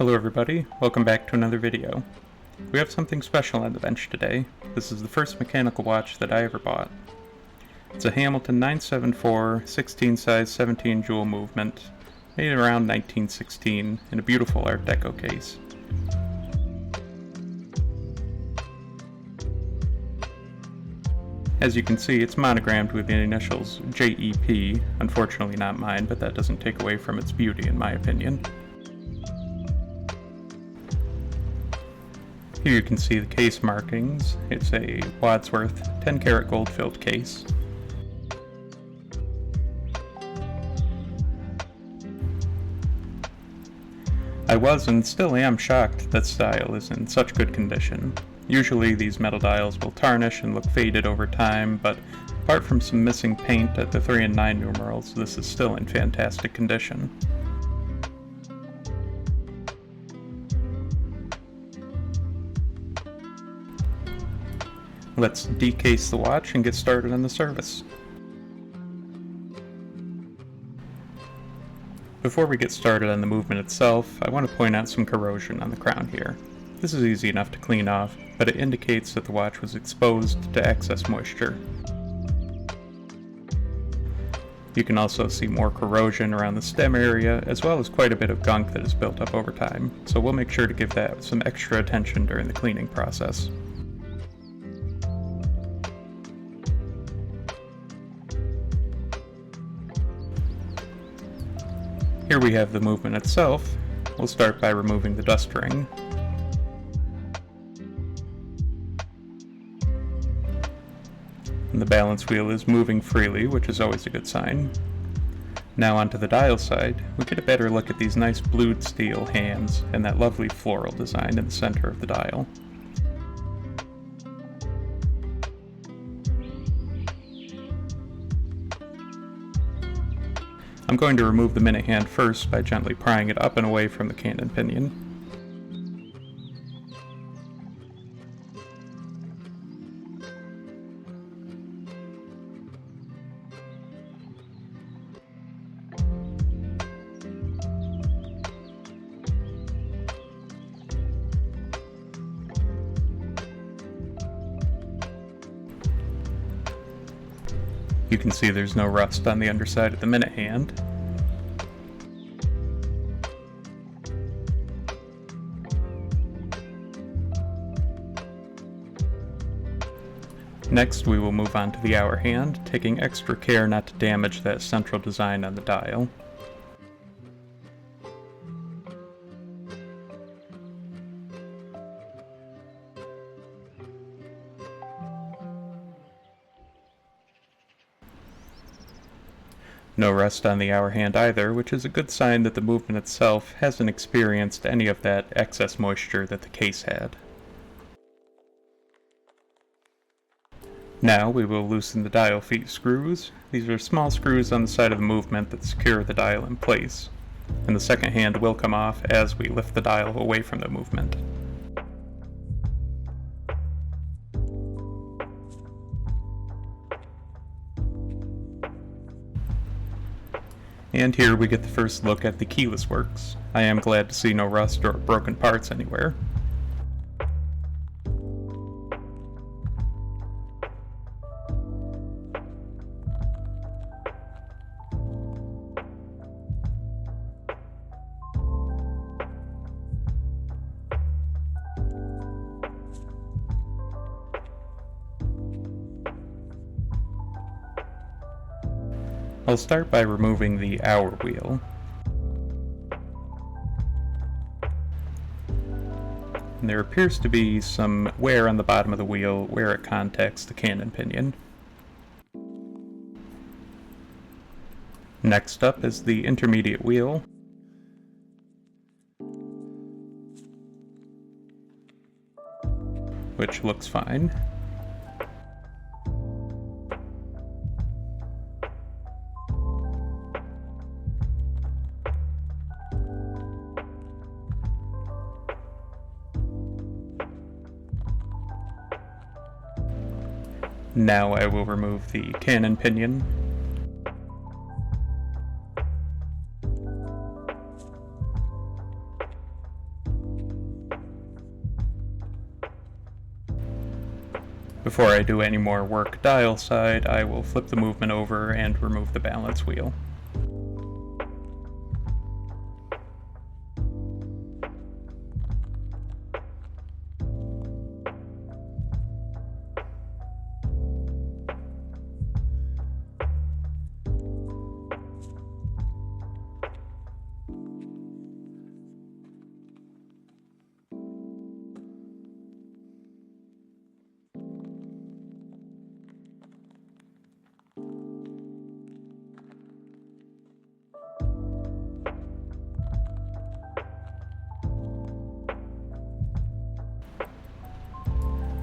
Hello everybody, welcome back to another video. We have something special on the bench today. This is the first mechanical watch that I ever bought. It's a Hamilton 974 16 size 17 jewel movement, made around 1916 in a beautiful Art Deco case. As you can see, it's monogrammed with the initials JEP, unfortunately not mine, but that doesn't take away from its beauty in my opinion. Here you can see the case markings. It's a Wadsworth 10 karat gold filled case. I was and still am shocked that this dial is in such good condition. Usually these metal dials will tarnish and look faded over time, but apart from some missing paint at the 3 and 9 numerals, this is still in fantastic condition. Let's decase the watch and get started on the service. Before we get started on the movement itself, I want to point out some corrosion on the crown here. This is easy enough to clean off, but it indicates that the watch was exposed to excess moisture. You can also see more corrosion around the stem area, as well as quite a bit of gunk that has built up over time, so we'll make sure to give that some extra attention during the cleaning process. Here we have the movement itself. We'll start by removing the dust ring. And the balance wheel is moving freely, which is always a good sign. Now onto the dial side, we get a better look at these nice blued steel hands and that lovely floral design in the center of the dial. I'm going to remove the minute hand first by gently prying it up and away from the canon pinion. You can see there's no rust on the underside of the minute hand. Next, we will move on to the hour hand, taking extra care not to damage that central design on the dial. No rust on the hour hand either, which is a good sign that the movement itself hasn't experienced any of that excess moisture that the case had. Now we will loosen the dial feet screws. These are small screws on the side of the movement that secure the dial in place, and the second hand will come off as we lift the dial away from the movement. And here we get the first look at the keyless works. I am glad to see no rust or broken parts anywhere. I'll start by removing the hour wheel. And there appears to be some wear on the bottom of the wheel where it contacts the canon pinion. Next up is the intermediate wheel. Which looks fine. Now I will remove the canon pinion. Before I do any more work dial side, I will flip the movement over and remove the balance wheel.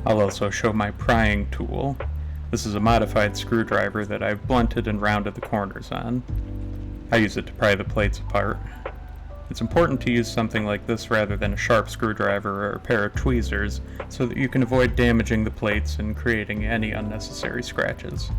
I'll also show my prying tool. This is a modified screwdriver that I've blunted and rounded the corners on. I use it to pry the plates apart. It's important to use something like this rather than a sharp screwdriver or a pair of tweezers so that you can avoid damaging the plates and creating any unnecessary scratches.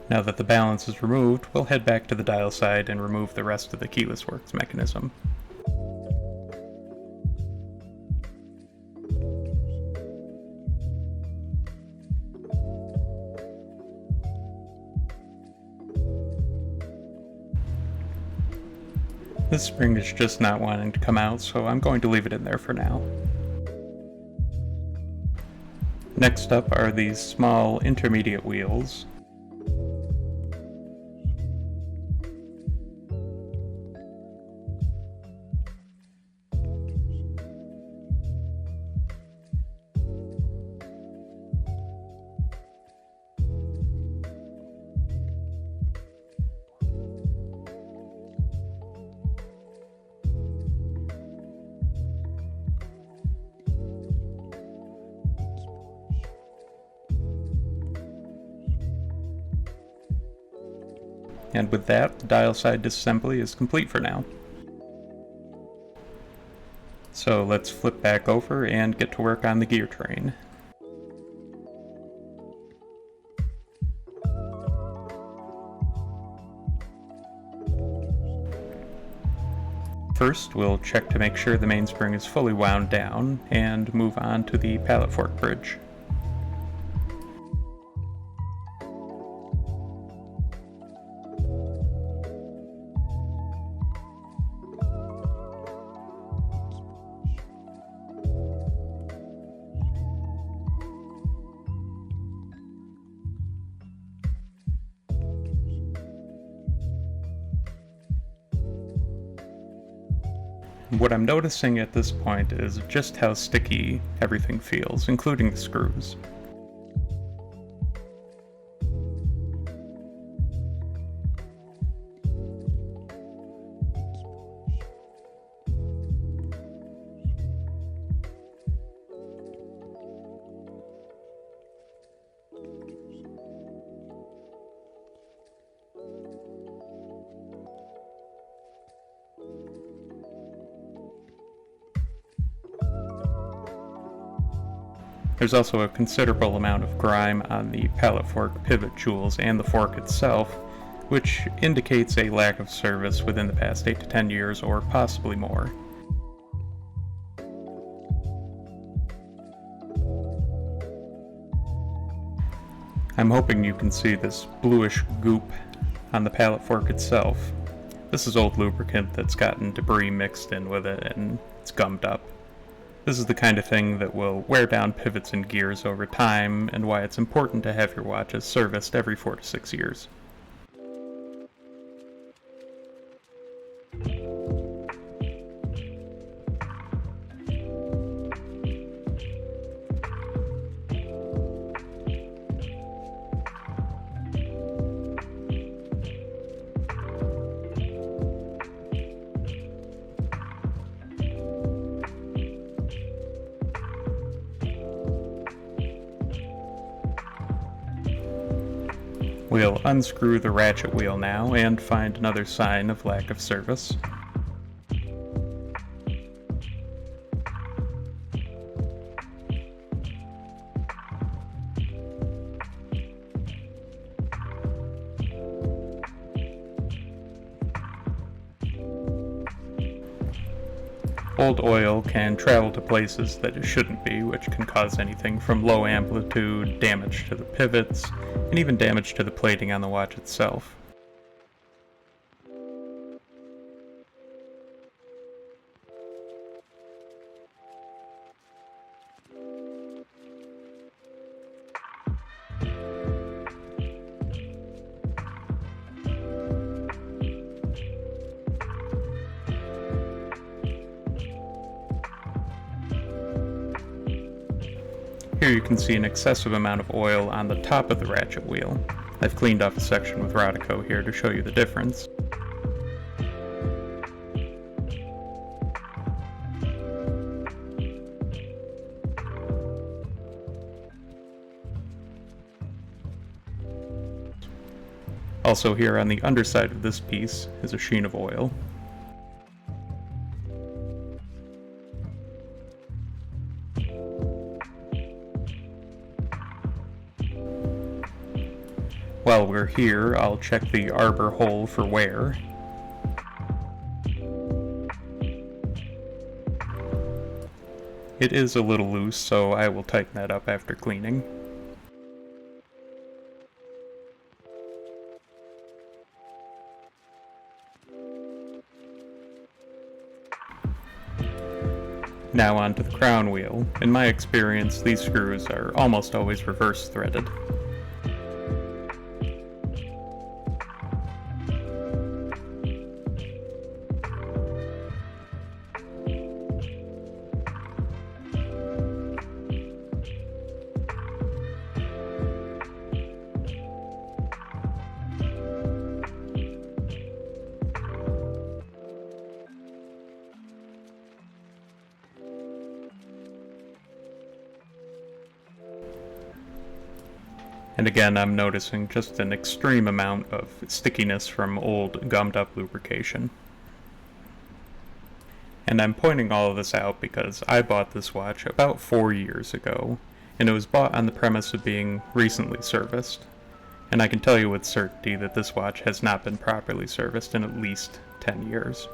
Now that the balance is removed, we'll head back to the dial side and remove the rest of the keyless works mechanism. This spring is just not wanting to come out, so I'm going to leave it in there for now. Next up are these small intermediate wheels. And with that, the dial side disassembly is complete for now. So let's flip back over and get to work on the gear train. First, we'll check to make sure the mainspring is fully wound down and move on to the pallet fork bridge. What I'm noticing at this point is just how sticky everything feels, including the screws. There's also a considerable amount of grime on the pallet fork pivot jewels and the fork itself, which indicates a lack of service within the past 8 to 10 years or possibly more. I'm hoping you can see this bluish goop on the pallet fork itself. This is old lubricant that's gotten debris mixed in with it and it's gummed up. This is the kind of thing that will wear down pivots and gears over time, and why it's important to have your watches serviced every 4 to 6 years. We'll unscrew the ratchet wheel now and find another sign of lack of service. Old oil can travel to places that it shouldn't be, which can cause anything from low amplitude, damage to the pivots, and even damage to the plating on the watch itself. Here you can see an excessive amount of oil on the top of the ratchet wheel. I've cleaned off a section with Rodico here to show you the difference. Also here on the underside of this piece is a sheen of oil. While we're here, I'll check the arbor hole for wear. It is a little loose, so I will tighten that up after cleaning. Now on to the crown wheel. In my experience, these screws are almost always reverse threaded. And again, I'm noticing just an extreme amount of stickiness from old gummed up lubrication. And I'm pointing all of this out because I bought this watch about 4 years ago, and it was bought on the premise of being recently serviced. And I can tell you with certainty that this watch has not been properly serviced in at least 10 years.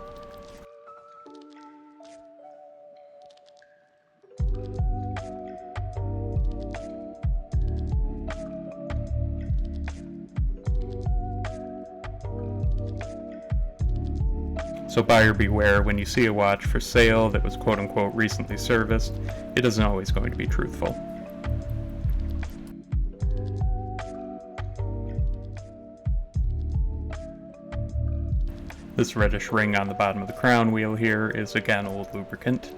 So buyer beware, when you see a watch for sale that was quote-unquote recently serviced, it isn't always going to be truthful. This reddish ring on the bottom of the crown wheel here is again old lubricant.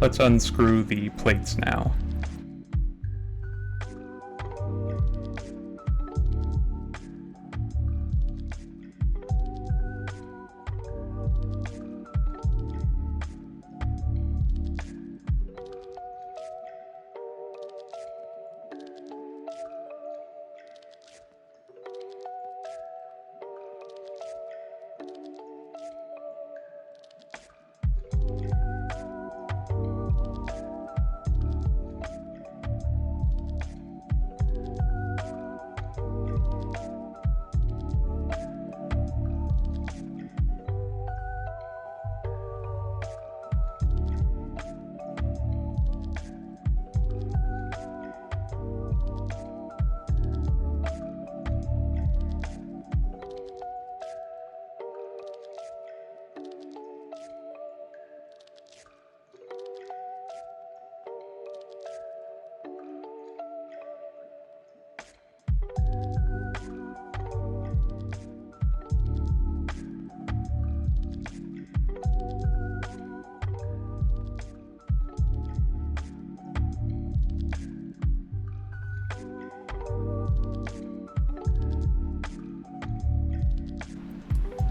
Let's unscrew the plates now.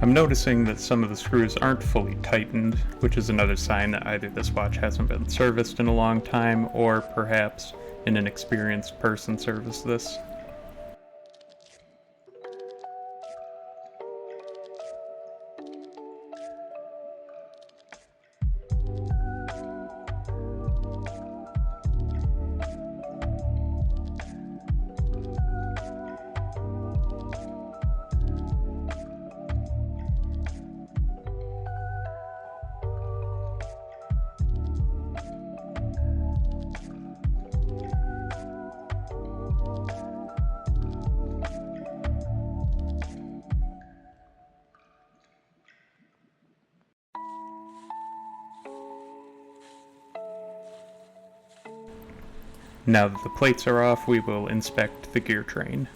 I'm noticing that some of the screws aren't fully tightened, which is another sign that either this watch hasn't been serviced in a long time, or perhaps an inexperienced person serviced this. Now that the plates are off, we will inspect the gear train.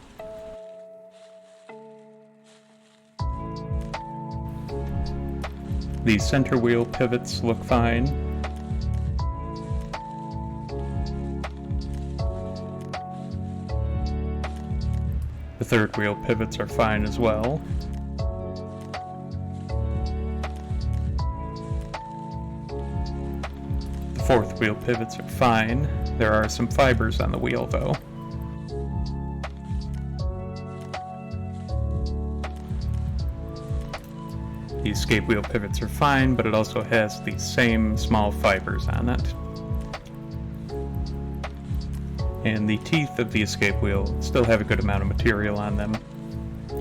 The center wheel pivots look fine. The third wheel pivots are fine as well. The fourth wheel pivots are fine. There are some fibers on the wheel though. The escape wheel pivots are fine, but it also has the same small fibers on it. And the teeth of the escape wheel still have a good amount of material on them.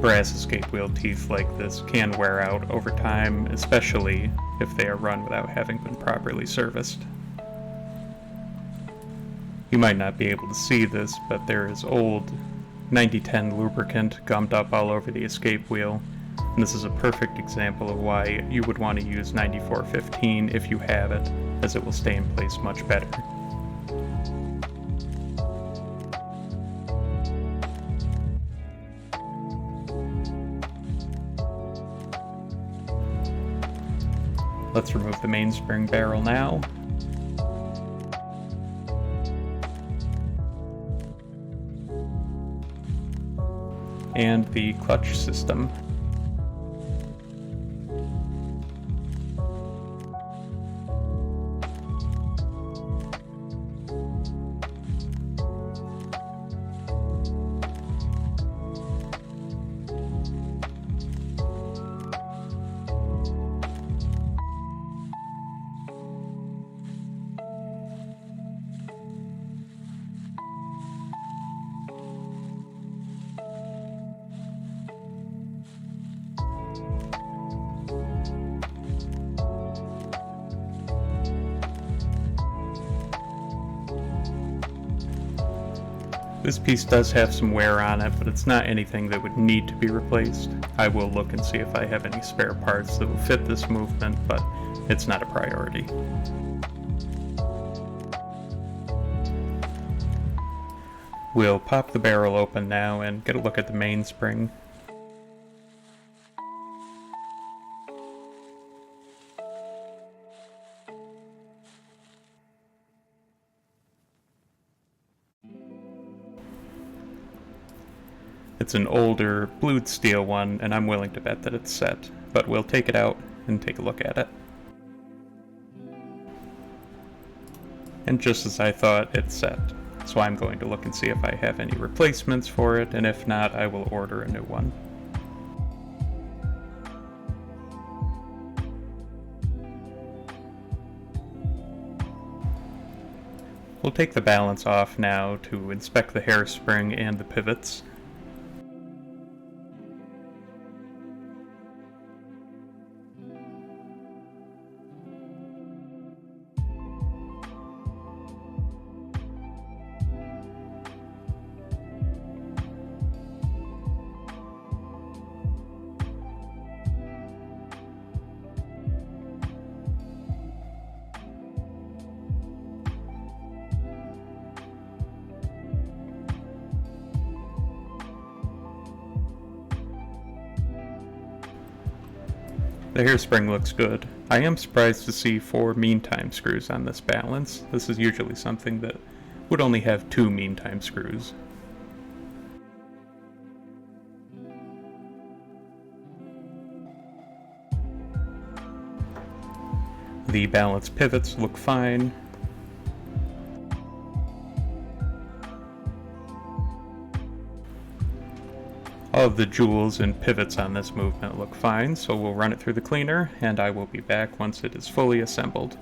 Brass escape wheel teeth like this can wear out over time, especially if they are run without having been properly serviced. You might not be able to see this, but there is old 9010 lubricant gummed up all over the escape wheel, and this is a perfect example of why you would want to use 9415 if you have it, as it will stay in place much better. Let's remove the mainspring barrel now. And the clutch system. This piece does have some wear on it, but it's not anything that would need to be replaced. I will look and see if I have any spare parts that will fit this movement, but it's not a priority. We'll pop the barrel open now and get a look at the mainspring. It's an older blued steel one, and I'm willing to bet that it's set, but we'll take it out and take a look at it. And just as I thought, it's set. So I'm going to look and see if I have any replacements for it, and if not, I will order a new one. We'll take the balance off now to inspect the hairspring and the pivots. The hairspring looks good. I am surprised to see 4 meantime screws on this balance. This is usually something that would only have 2 meantime screws. The balance pivots look fine. All of the jewels and pivots on this movement look fine, so we'll run it through the cleaner, and I will be back once it is fully assembled.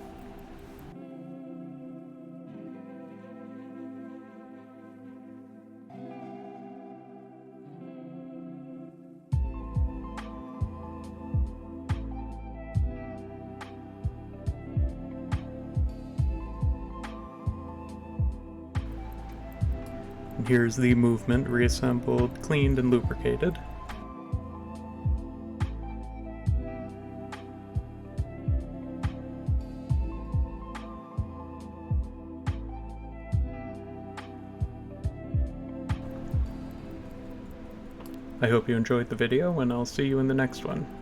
Here's the movement reassembled, cleaned, and lubricated. I hope you enjoyed the video, and I'll see you in the next one.